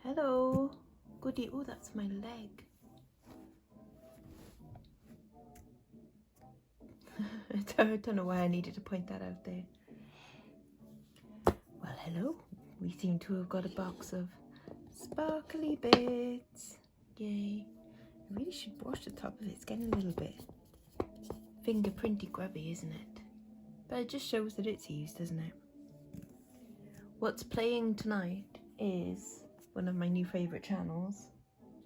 Hello. Goody. Oh, that's my leg. I don't know why I needed to point that out there. Well, hello. We seem to have got a box of sparkly bits. Yay. I really should wash the top of it. It's getting a little bit fingerprinty grubby, isn't it? But it just shows that it's used, doesn't it? What's playing tonight is one of my new favourite channels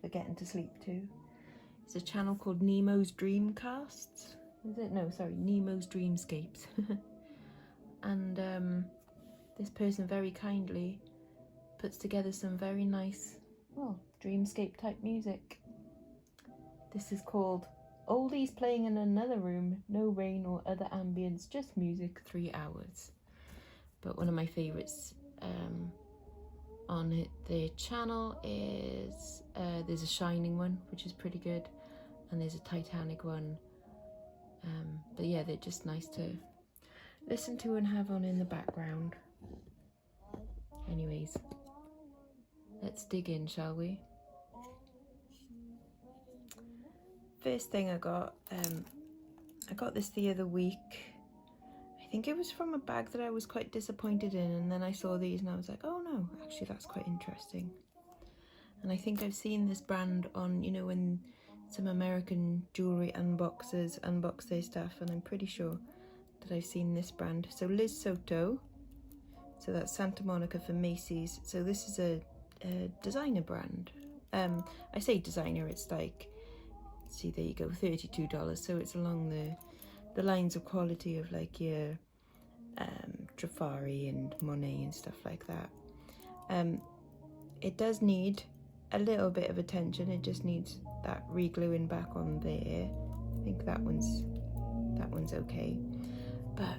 for getting to sleep to. It's a channel called Nemo's Dreamcasts. Is it? No, sorry, Nemo's Dreamscapes. And this person very kindly puts together some very nice, well, dreamscape type music. This is called Oldies Playing in Another Room, No Rain or Other Ambience, Just Music, 3 hours. But one of my favourites on the channel is, there's a Shining one, which is pretty good, and there's a Titanic one. But yeah, they're just nice to listen to and have on in the background. Anyways, let's dig in, shall we? First thing I got this the other week. I think it was from a bag that I was quite disappointed in, and then I saw these and I was like, oh no, actually that's quite interesting. And I think I've seen this brand on, you know, when some American jewellery unboxers unbox their stuff, and I'm pretty sure that I've seen this brand. So Liz Soto, so that's Santa Monica for Macy's. So this is a designer brand. I say designer, it's like, see, there you go, $32. So it's along the lines of quality of like your Trafari and Monet and stuff like that. It does need a little bit of attention. It just needs that re-gluing back on there. I think that one's okay. But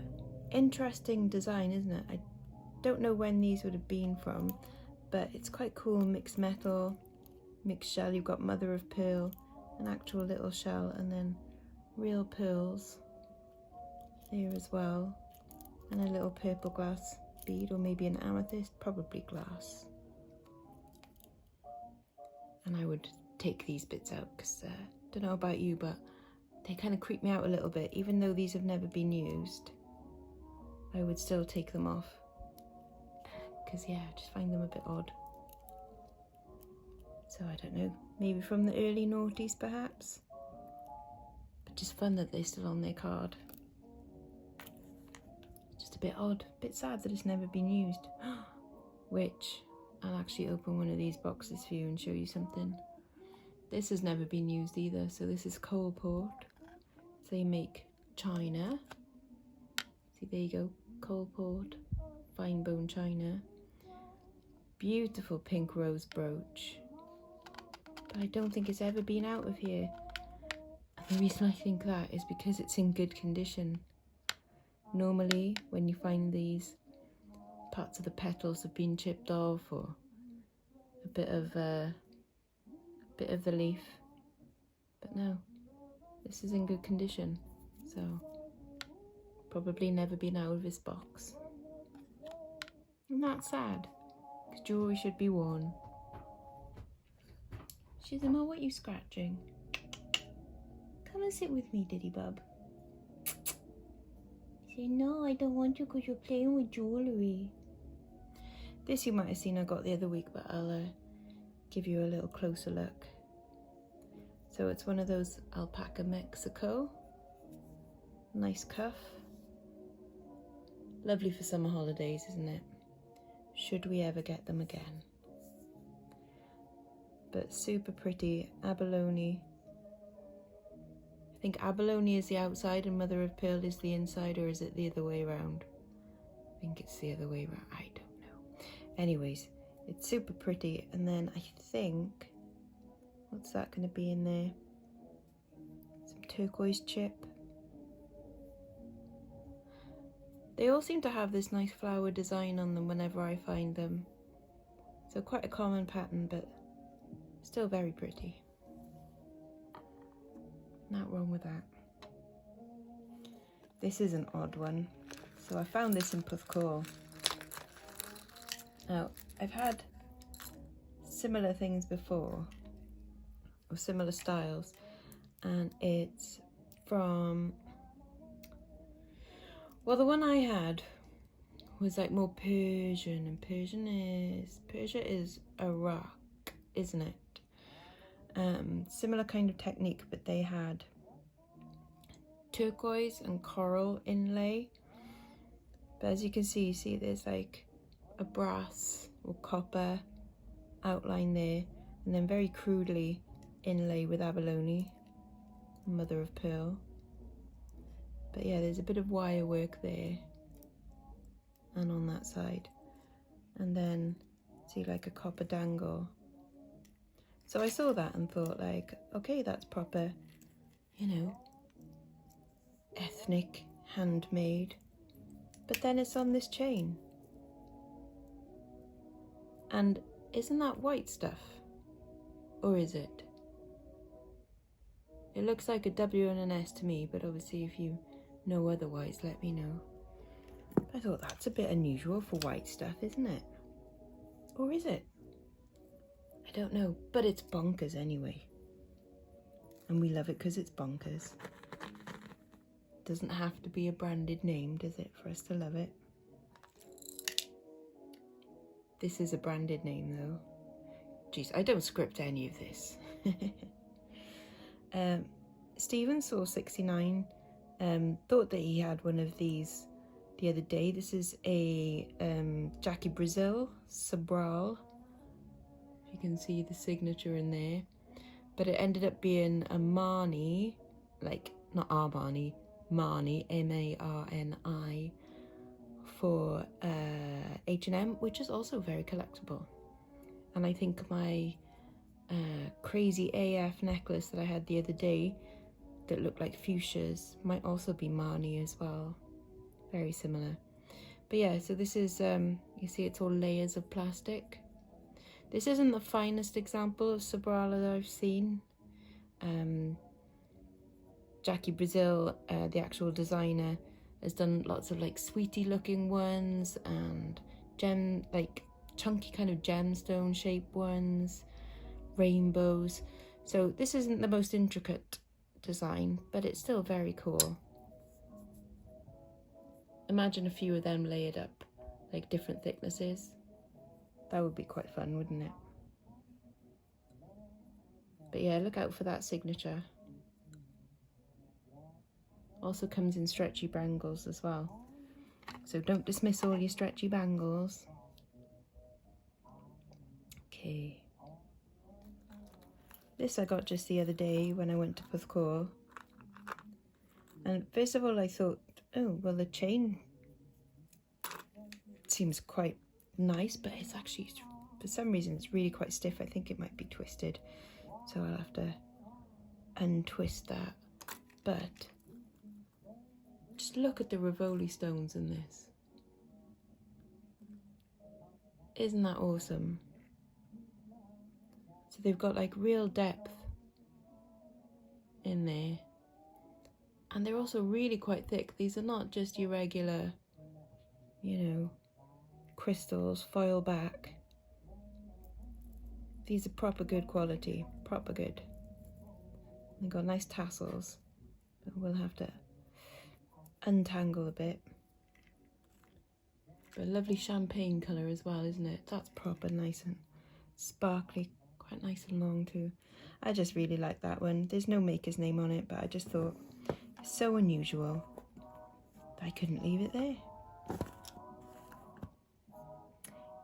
interesting design, isn't it? I don't know when these would have been from, but it's quite cool. Mixed metal, mixed shell. You've got mother of pearl, an actual little shell, and then real pearls there as well, and a little purple glass bead, or maybe an amethyst, probably glass. And I would take these bits out because don't know about you, but they kind of creep me out a little bit. Even though these have never been used, I would still take them off because yeah, I just find them a bit odd. So I don't know, maybe from the early noughties perhaps, but just fun that they're still on their card. Just a bit odd, a bit sad that it's never been used. Which, I'll actually open one of these boxes for you and show you something. This has never been used either. So this is Coalport. They make china. See, there you go, Coalport, fine bone china. Beautiful pink rose brooch. But I don't think it's ever been out of here. And the reason I think that is because it's in good condition. Normally, when you find these, parts of the petals have been chipped off, or a bit of the leaf. But no, this is in good condition, so probably never been out of this box. And that's sad, because jewellery should be worn. Shizima, what are you scratching? Come and sit with me, Diddy Bub. Say, no, I don't want you because you're playing with jewellery. This you might have seen I got the other week, but I'll give you a little closer look. So it's one of those alpaca Mexico. Nice cuff. Lovely for summer holidays, isn't it? Should we ever get them again. But super pretty, abalone. I think abalone is the outside and mother of pearl is the inside, or is it the other way around? I think it's the other way around, I don't know. Anyways, it's super pretty, and then I think, what's that going to be in there? Some turquoise chip. They all seem to have this nice flower design on them whenever I find them. So quite a common pattern, but still very pretty. Not wrong with that. This is an odd one. So I found this in Puthcore. Now, I've had similar things before, or similar styles, and it's from, well, the one I had was like more Persian, and Persia is Iraq, isn't it? Similar kind of technique, but they had turquoise and coral inlay. But as you can see, there's like a brass or copper outline there, and then very crudely inlay with abalone, mother of pearl. But yeah, there's a bit of wire work there and on that side, and then see like a copper dangle. So I saw that and thought like, okay, that's proper, you know, ethnic, handmade. But then it's on this chain, and isn't that white stuff, or is it? It looks like a W and an S to me, but obviously if you know otherwise, let me know. I thought that's a bit unusual for white stuff, isn't it? Or is it? I don't know, but it's bonkers anyway. And we love it because it's bonkers. Doesn't have to be a branded name, does it, for us to love it? This is a branded name though. Jeez, I don't script any of this. Stephen saw 69, thought that he had one of these the other day. This is a Jackie Brazil Sobral. You can see the signature in there, but it ended up being a Marni, like not Armani, Marni, M-A-R-N-I, for H&M, which is also very collectible. And I think my crazy AF necklace that I had the other day that looked like fuchsias might also be Marni as well. Very similar. But yeah, so this is, you see it's all layers of plastic. This isn't the finest example of Sobrala that I've seen. Jackie Brazil, the actual designer, has done lots of like sweetie looking ones and like chunky kind of gemstone shaped ones, rainbows. So this isn't the most intricate design, but it's still very cool. Imagine a few of them layered up, like different thicknesses. That would be quite fun, wouldn't it? But yeah, look out for that signature. Also comes in stretchy bangles as well. So don't dismiss all your stretchy bangles. Okay. This I got just the other day when I went to Porthcawl. And first of all I thought, oh, well the chain seems quite nice, but it's actually, for some reason, it's really quite stiff. I think it might be twisted. So I'll have to untwist that. But just look at the Rivoli stones in this. Isn't that awesome? So they've got like real depth in there. And they're also really quite thick. These are not just your regular, you know, crystals, foil back. These are proper good quality, proper good. They've got nice tassels, but we'll have to untangle a bit. But a lovely champagne colour as well, isn't it? That's proper nice and sparkly, quite nice and long too. I just really like that one. There's no maker's name on it, but I just thought it's so unusual that I couldn't leave it there.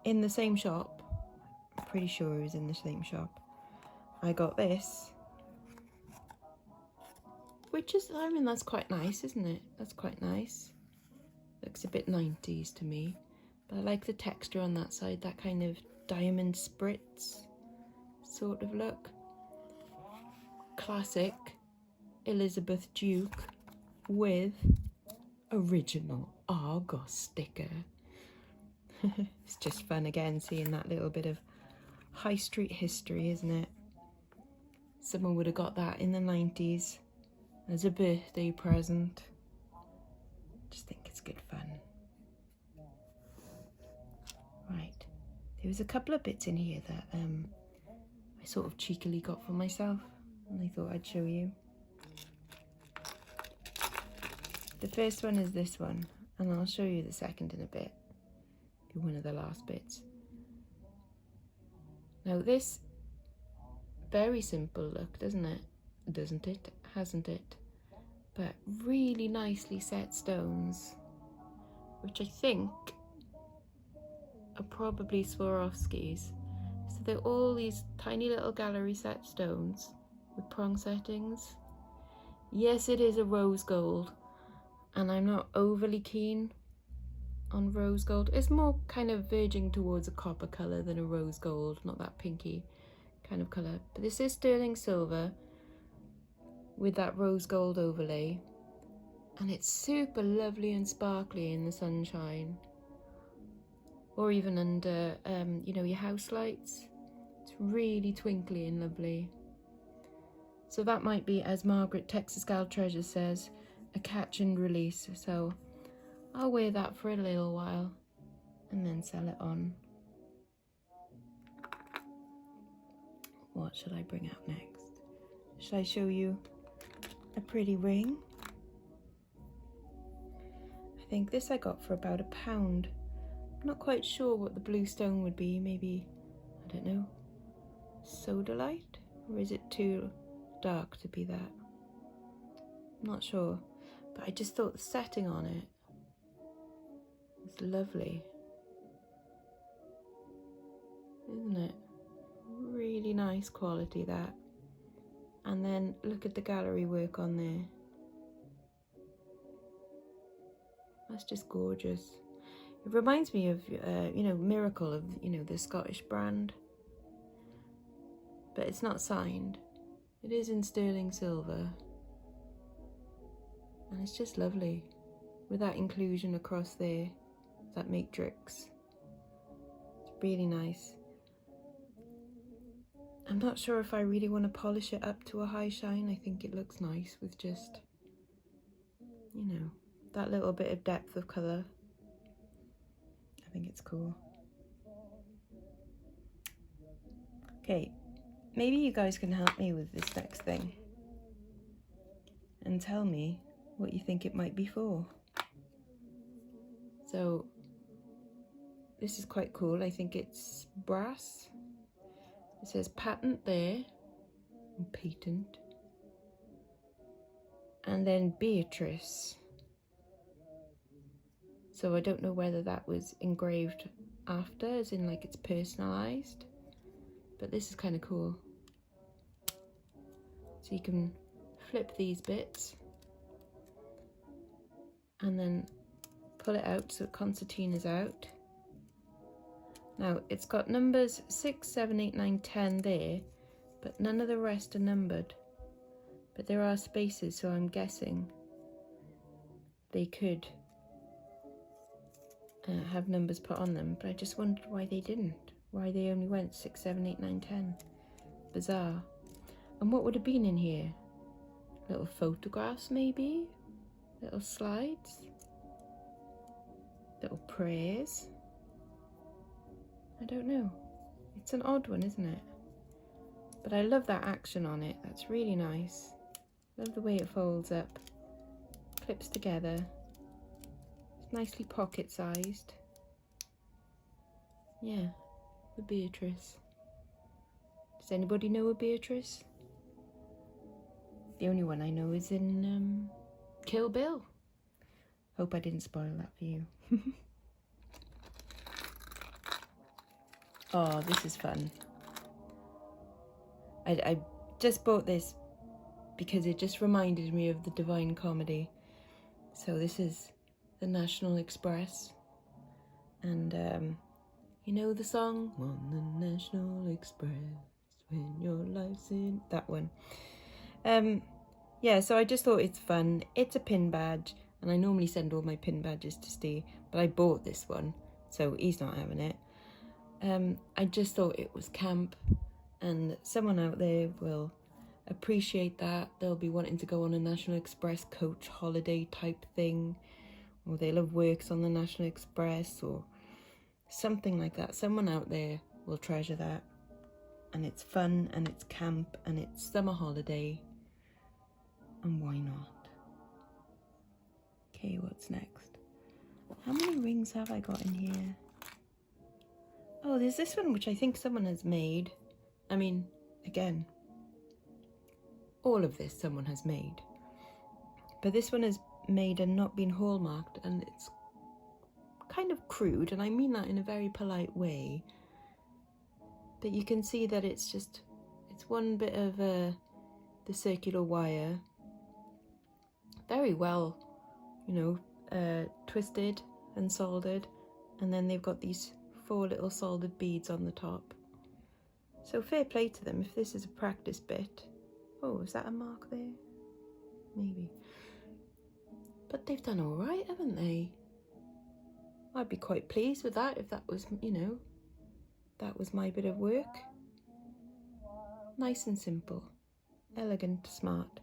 In the same shop, I'm pretty sure it was in the same shop, I got this, which is, I mean, that's quite nice, isn't it? That's quite nice. Looks a bit 90s to me, but I like the texture on that side, that kind of diamond spritz sort of look. Classic Elizabeth Duke with original Argos sticker. It's just fun again seeing that little bit of high street history, isn't it? Someone would have got that in the 90s as a birthday present. Just think it's good fun. Right, there was a couple of bits in here that I sort of cheekily got for myself, and I thought I'd show you. The first one is this one, and I'll show you the second in a bit. Be one of the last bits. Now this, very simple look, doesn't it? Doesn't it? Hasn't it? But really nicely set stones, which I think are probably Swarovskis. So they're all these tiny little gallery set stones with prong settings. Yes, it is a rose gold, and I'm not overly keen on rose gold. It's more kind of verging towards a copper colour than a rose gold, not that pinky kind of colour. But this is sterling silver with that rose gold overlay, and it's super lovely and sparkly in the sunshine, or even under you know, your house lights. It's really twinkly and lovely. So that might be, as Margaret Texas Gal Treasure says, a catch and release. So I'll wear that for a little while and then sell it on. What should I bring out next? Should I show you a pretty ring? I think this I got for about £1. I'm not quite sure what the blue stone would be. Maybe, I don't know, sodalite? Or is it too dark to be that? I'm not sure. But I just thought the setting on it was lovely. Isn't it? Really nice quality, that. And then look at the gallery work on there. That's just gorgeous. It reminds me of, you know, Miracle, of, you know, the Scottish brand. But it's not signed. It is in sterling silver. And it's just lovely. With that inclusion across there, that matrix. It's really nice. I'm not sure if I really want to polish it up to a high shine. I think it looks nice with just, you know, that little bit of depth of colour. I think it's cool. Okay, maybe you guys can help me with this next thing and tell me what you think it might be for. So this is quite cool. I think it's brass. It says patent there, and patent, and then Beatrice. So I don't know whether that was engraved after, as in like it's personalised, but this is kind of cool. So you can flip these bits and then pull it out so concertina's out. Now it's got numbers 6, 7, 8, 9, 10 there, but none of the rest are numbered. But there are spaces, so I'm guessing they could have numbers put on them, but I just wondered why they didn't. Why they only went 6, 7, 8, 9, 10. Bizarre. And what would have been in here? Little photographs maybe? Little slides? Little prayers? I don't know. It's an odd one, isn't it? But I love that action on it. That's really nice. Love the way it folds up. Clips together. It's nicely pocket sized. Yeah, the Beatrice. Does anybody know a Beatrice? The only one I know is in Kill Bill. Hope I didn't spoil that for you. Oh, this is fun. I just bought this because it just reminded me of the Divine Comedy. So this is the National Express. And you know the song? On the National Express, when your life's in... That one. Yeah, so I just thought it's fun. It's a pin badge, and I normally send all my pin badges to Steve, but I bought this one, so he's not having it. I just thought it was camp, and someone out there will appreciate that. They'll be wanting to go on a National Express coach holiday type thing, or they'll have works on the National Express or something like that. Someone out there will treasure that. and it's fun and it's camp and it's summer holiday, and why not? Okay, what's next? How many rings have I got in here? Oh, there's this one which I think someone has made. I mean, again, all of this someone has made. But this one is made and not been hallmarked, and it's kind of crude, and I mean that in a very polite way. But you can see that it's one bit of the circular wire. Very well, twisted and soldered. And then they've got these 4 little soldered beads on the top. So fair play to them if this is a practice bit. Oh, is that a mark there? Maybe. But they've done all right, haven't they? I'd be quite pleased with that if that was, that was my bit of work. Nice and simple. Elegant, smart.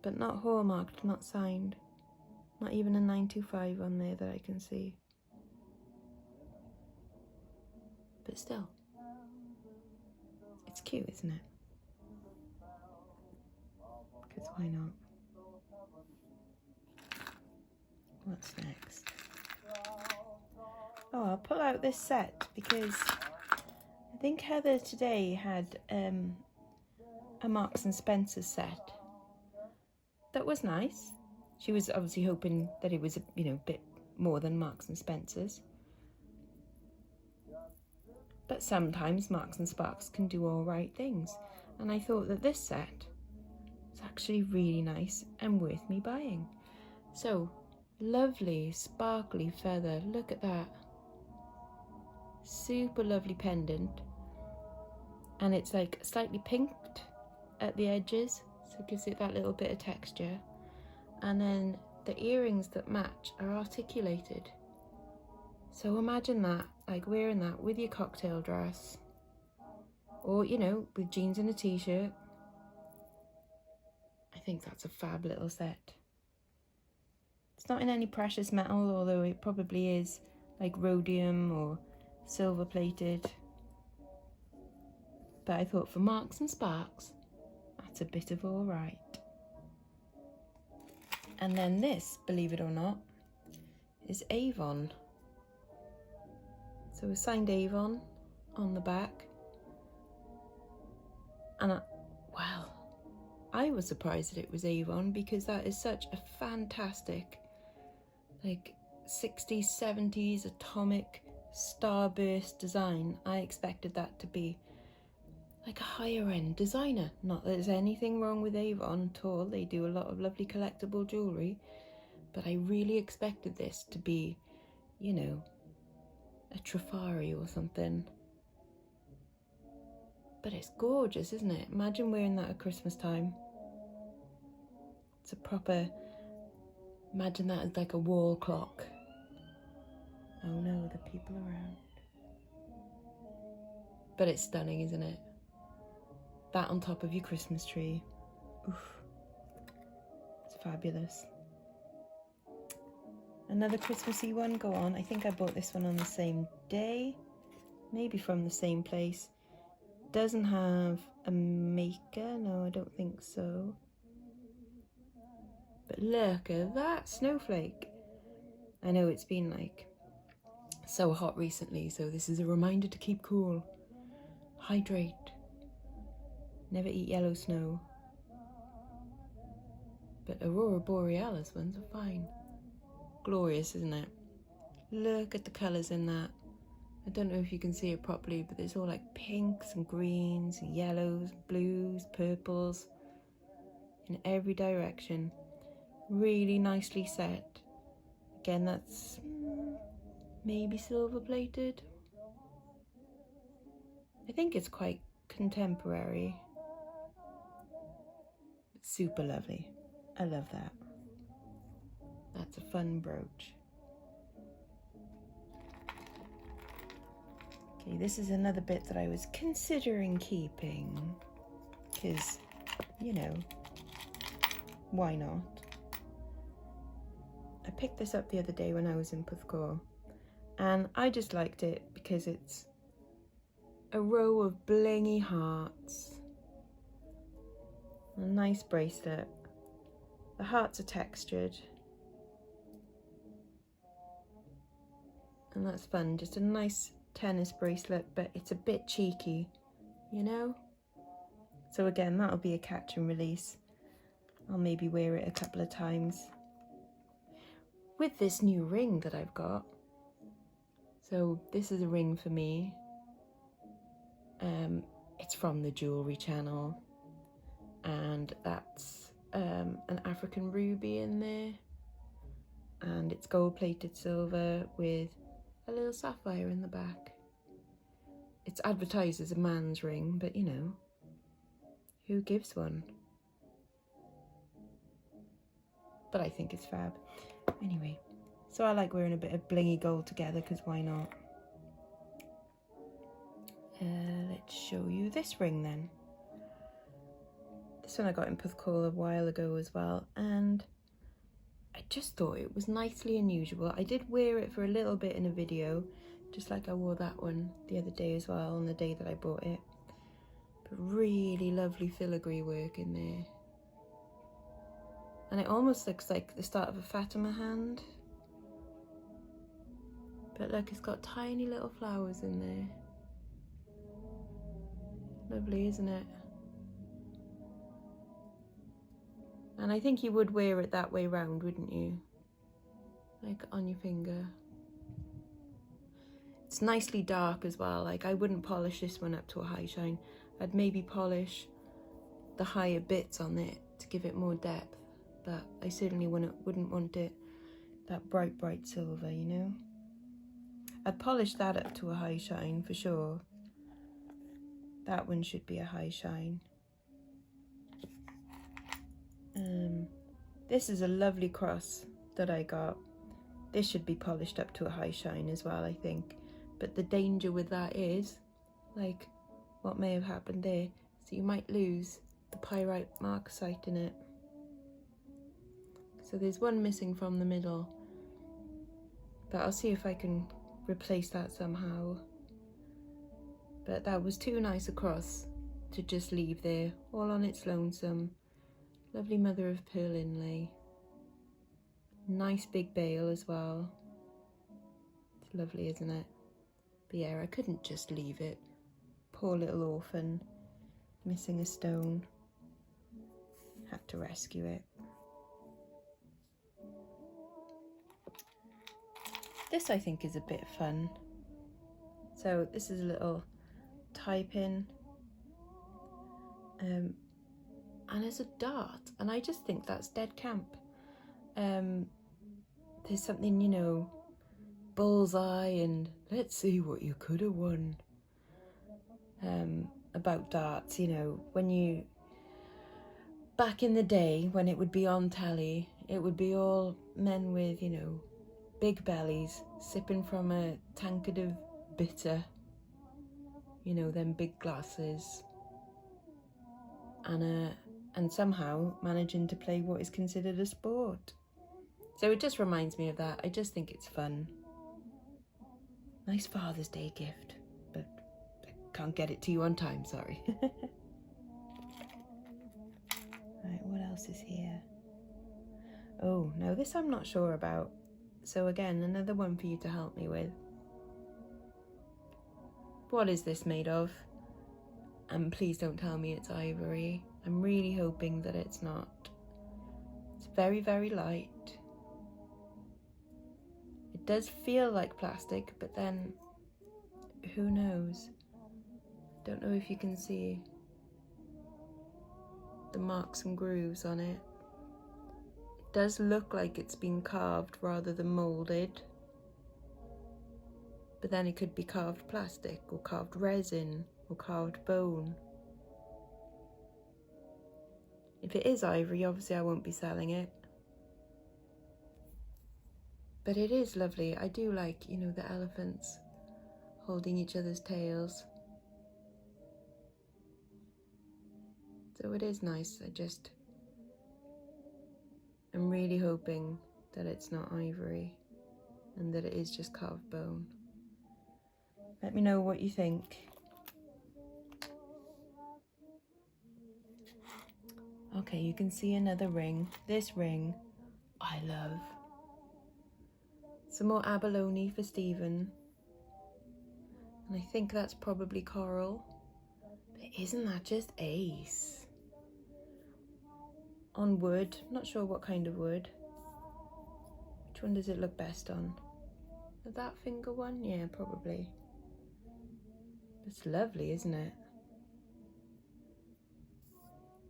But not hallmarked, not signed. Not even a 925 on there that I can see. But still. It's cute, isn't it? Because why not? What's next? Oh, I'll pull out this set because I think Heather today had a Marks and Spencer set. That was nice. She was obviously hoping that it was a bit more than Marks and Spencer's. But sometimes Marks and Sparks can do all right things. And I thought that this set was actually really nice and worth me buying. So, lovely, sparkly feather. Look at that. Super lovely pendant. And it's like slightly pinked at the edges. So it gives it that little bit of texture. And then the earrings that match are articulated. So imagine that, like wearing that with your cocktail dress. Or, with jeans and a t-shirt. I think that's a fab little set. It's not in any precious metal, although it probably is like rhodium or silver plated. But I thought for Marks and Sparks, that's a bit of all right. And then this, believe it or not, is Avon. So a signed Avon on the back. And I was surprised that it was Avon because that is such a fantastic, like 60s, 70s atomic starburst design. I expected that to be like a higher end designer. Not that there's anything wrong with Avon at all. They do a lot of lovely collectible jewellery. But I really expected this to be, a Trifari or something. But it's gorgeous, isn't it? Imagine wearing that at Christmas time. It's a proper, imagine that as like a wall clock. Oh no, the people around. But it's stunning, isn't it? That on top of your Christmas tree. Oof. It's fabulous. Another Christmassy one, go on. I think I bought this one on the same day. Maybe from the same place. Doesn't have a maker, no, I don't think so. But look at that snowflake. I know it's been like so hot recently, so this is a reminder to keep cool. Hydrate. Never eat yellow snow. But Aurora Borealis ones are fine. Glorious, isn't it? Look at the colours in that. I don't know if you can see it properly, but there's all like pinks and greens and yellows, blues, purples in every direction. Really nicely set. Again, that's maybe silver plated. I think it's quite contemporary. But super lovely. I love that. That's a fun brooch. Okay, this is another bit that I was considering keeping. Because, why not? I picked this up the other day when I was in Puthcore. And I just liked it because it's a row of blingy hearts. A nice bracelet. The hearts are textured. And that's fun, just a nice tennis bracelet, but it's a bit cheeky, you know? So again, that'll be a catch and release. I'll maybe wear it a couple of times. With this new ring that I've got. So this is a ring for me. It's from the Jewellery channel. And that's an African ruby in there. And it's gold-plated silver with a little sapphire in the back. It's advertised as a man's ring, but you know, who gives one? But I think it's fab. Anyway, so I like wearing a bit of blingy gold together, because why not? Let's show you this ring then. This one I got in Puthcall a while ago as well, and I just thought it was nicely unusual. I did wear it for a little bit in a video, just like I wore that one the other day as well, on the day that I bought it. But really lovely filigree work in there. And it almost looks like the start of a Fatima hand. But look, it's got tiny little flowers in there. Lovely, isn't it? And I think you would wear it that way round, wouldn't you? Like on your finger. It's nicely dark as well. Like I wouldn't polish this one up to a high shine. I'd maybe polish the higher bits on it to give it more depth. But I certainly wouldn't want it that bright, bright silver, you know? I'd polish that up to a high shine for sure. That one should be a high shine. This is a lovely cross that I got. This should be polished up to a high shine as well, I think. But the danger with that is, like what may have happened there, so you might lose the pyrite marcasite in it. So there's one missing from the middle, but I'll see if I can replace that somehow. But that was too nice a cross to just leave there, all on its lonesome. Lovely mother of pearl inlay. Nice big bail as well. It's lovely, isn't it? But yeah, I couldn't just leave it. Poor little orphan, missing a stone. Had to rescue it. This I think is a bit fun. So this is a little tie pin. And it's a dart, and I just think that's dead camp. There's something, you know, bullseye and let's see what you could have won about darts, you know, when you, back in the day when it would be on telly, it would be all men with, you know, big bellies sipping from a tankard of bitter, you know, them big glasses, and somehow managing to play what is considered a sport. So it just reminds me of that. I just think it's fun. Nice Father's Day gift, but I can't get it to you on time, sorry. Right, what else is here? Oh, no, this I'm not sure about. So again, another one for you to help me with. What is this made of? And please don't tell me it's ivory. I'm really hoping that it's not. It's very, very light. It does feel like plastic, but then who knows? Don't know if you can see the marks and grooves on it. It does look like it's been carved rather than molded. But then it could be carved plastic or carved resin or carved bone. If it is ivory, obviously I won't be selling it. But it is lovely. I do like, you know, the elephants holding each other's tails. So it is nice. I'm really hoping that it's not ivory and that it is just carved bone. Let me know what you think. Okay, you can see another ring. This ring, I love. Some more abalone for Stephen. And I think that's probably coral. But isn't that just ace? On wood, not sure what kind of wood. Which one does it look best on? That finger one? Yeah, probably. It's lovely, isn't it?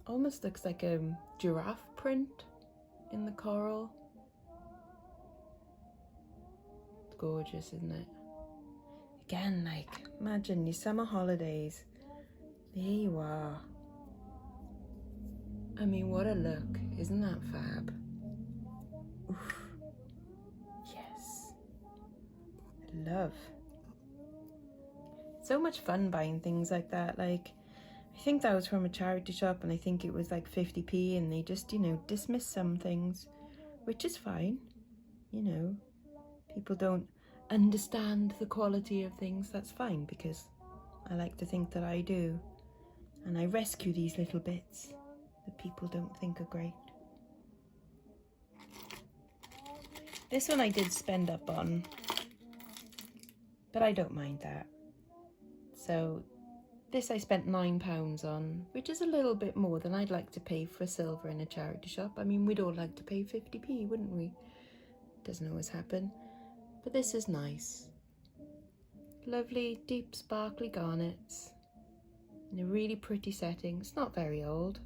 Almost looks like a giraffe print in the coral. It's gorgeous, isn't it? Again, like, imagine your summer holidays. There you are. I mean, what a look. Isn't that fab? Oof. Yes. I love. So much fun buying things like that. Like, I think that was from a charity shop and I think it was like 50p and they just, you know, dismiss some things, which is fine. You know, people don't understand the quality of things. That's fine because I like to think that I do. And I rescue these little bits that people don't think are great. This one I did spend up on, but I don't mind that. So this I spent £9 on, which is a little bit more than I'd like to pay for silver in a charity shop. I mean, we'd all like to pay 50p, wouldn't we? Doesn't always happen, but this is nice. Lovely, deep, sparkly garnets in a really pretty setting. It's not very old.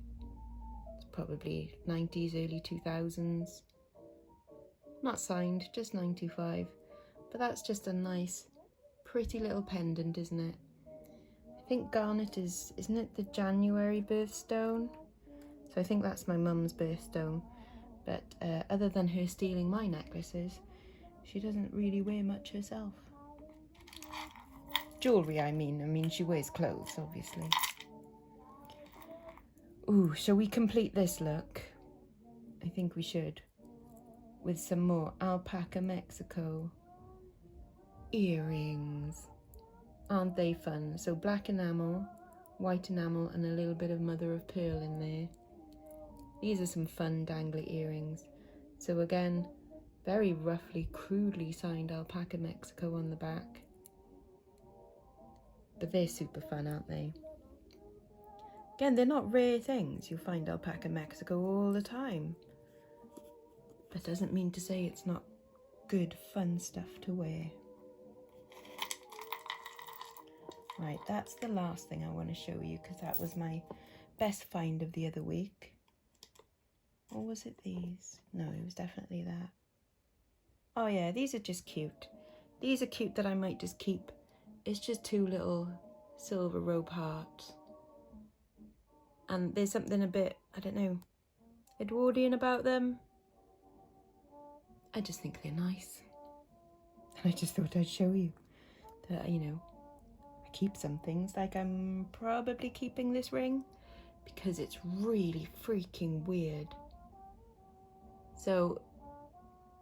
It's probably 90s, early 2000s. Not signed, just 925. But that's just a nice, pretty little pendant, isn't it? I think garnet isn't it the January birthstone? So I think that's my mum's birthstone. But other than her stealing my necklaces, she doesn't really wear much herself. Jewellery, I mean she wears clothes, obviously. Ooh, shall we complete this look? I think we should. With some more Alpaca Mexico earrings. Aren't they fun? So black enamel, white enamel, and a little bit of mother of pearl in there. These are some fun dangly earrings. So again, very roughly, crudely signed Alpaca Mexico on the back. But they're super fun, aren't they? Again, they're not rare things. You'll find Alpaca Mexico all the time. That doesn't mean to say it's not good, fun stuff to wear. Right, that's the last thing I want to show you because that was my best find of the other week. Or was it these? No, it was definitely that. Oh yeah, these are just cute. These are cute that I might just keep. It's just two little silver rope hearts. And there's something a bit, I don't know, Edwardian about them. I just think they're nice. And I just thought I'd show you that, you know, I keep some things. Like I'm probably keeping this ring because it's really freaking weird. So,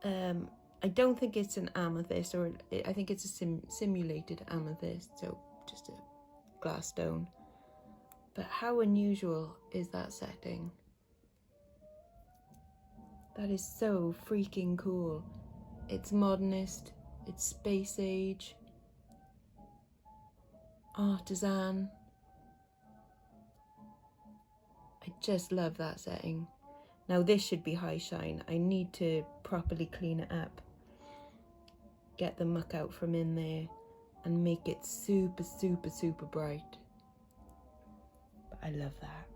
I don't think it's an amethyst, or I think it's a simulated amethyst, so just a glass stone. But how unusual is that setting? That is so freaking cool. It's modernist, it's space age, artisan. I just love that setting. Now this should be high shine. I need to properly clean it up. Get the muck out from in there and make it super, super, super bright. But I love that.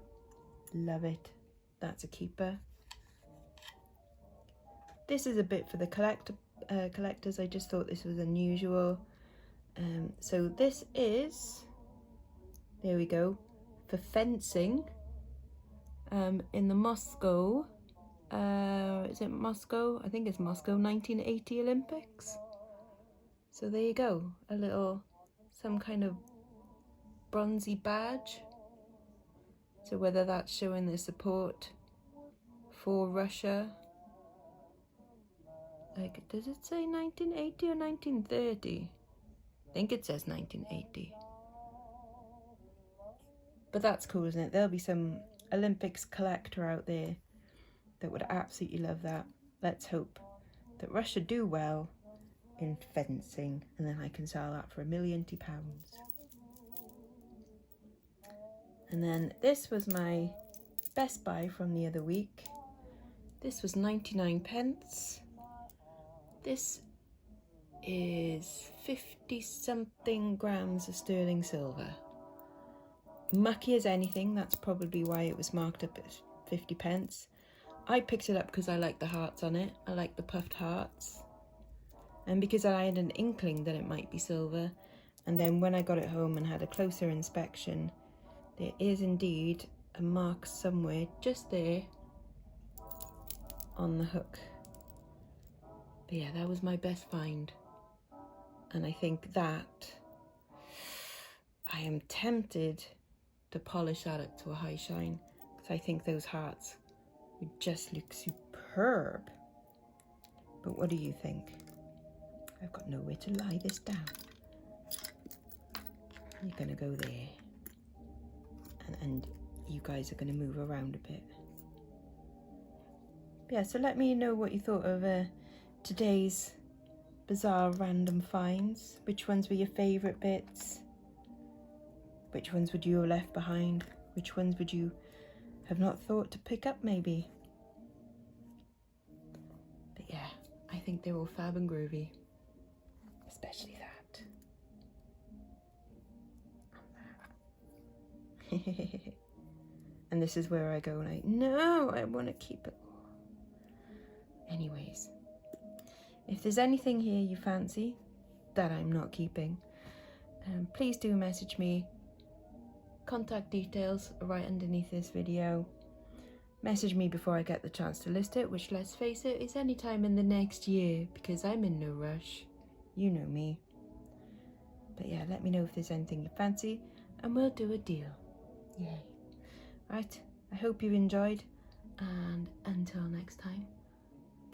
Love it. That's a keeper. This is a bit for the collectors. I just thought this was unusual. So this is, there we go, for fencing. In the Moscow, is it Moscow? I think it's Moscow 1980 Olympics. So there you go, a little, some kind of bronzy badge. So whether that's showing the support for Russia, like, does it say 1980 or 1930? I think it says 1980. But that's cool, isn't it? There'll be some Olympics collector out there that would absolutely love that. Let's hope that Russia do well in fencing, and then I can sell that for £1 million. And then this was my best buy from the other week. This was 99p. This is 50 something grams of sterling silver. Mucky as anything, that's probably why it was marked up at 50p. I picked it up because I like the hearts on it. I like the puffed hearts. And because I had an inkling that it might be silver. And then when I got it home and had a closer inspection, there is indeed a mark somewhere just there on the hook. But yeah, that was my best find. And I think that I am tempted to polish that up to a high shine, because I think those hearts would just look superb. But what do you think? I've got nowhere to lie this down. You're gonna go there, and you guys are gonna move around a bit. Yeah, so let me know what you thought of today's bizarre random finds. Which ones were your favourite bits? Which ones would you have left behind? Which ones would you have not thought to pick up maybe? But yeah, I think they're all fab and groovy. Especially that. And that. And this is where I go like, no, I want to keep it. Anyways, if there's anything here you fancy that I'm not keeping, please do message me. Contact details are right underneath this video. Message me before I get the chance to list it, which, let's face it, is any time in the next year, because I'm in no rush. You know me. But yeah, let me know if there's anything you fancy, and we'll do a deal. Yay. Right, I hope you enjoyed, and until next time,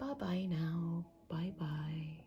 bye bye now. Bye bye.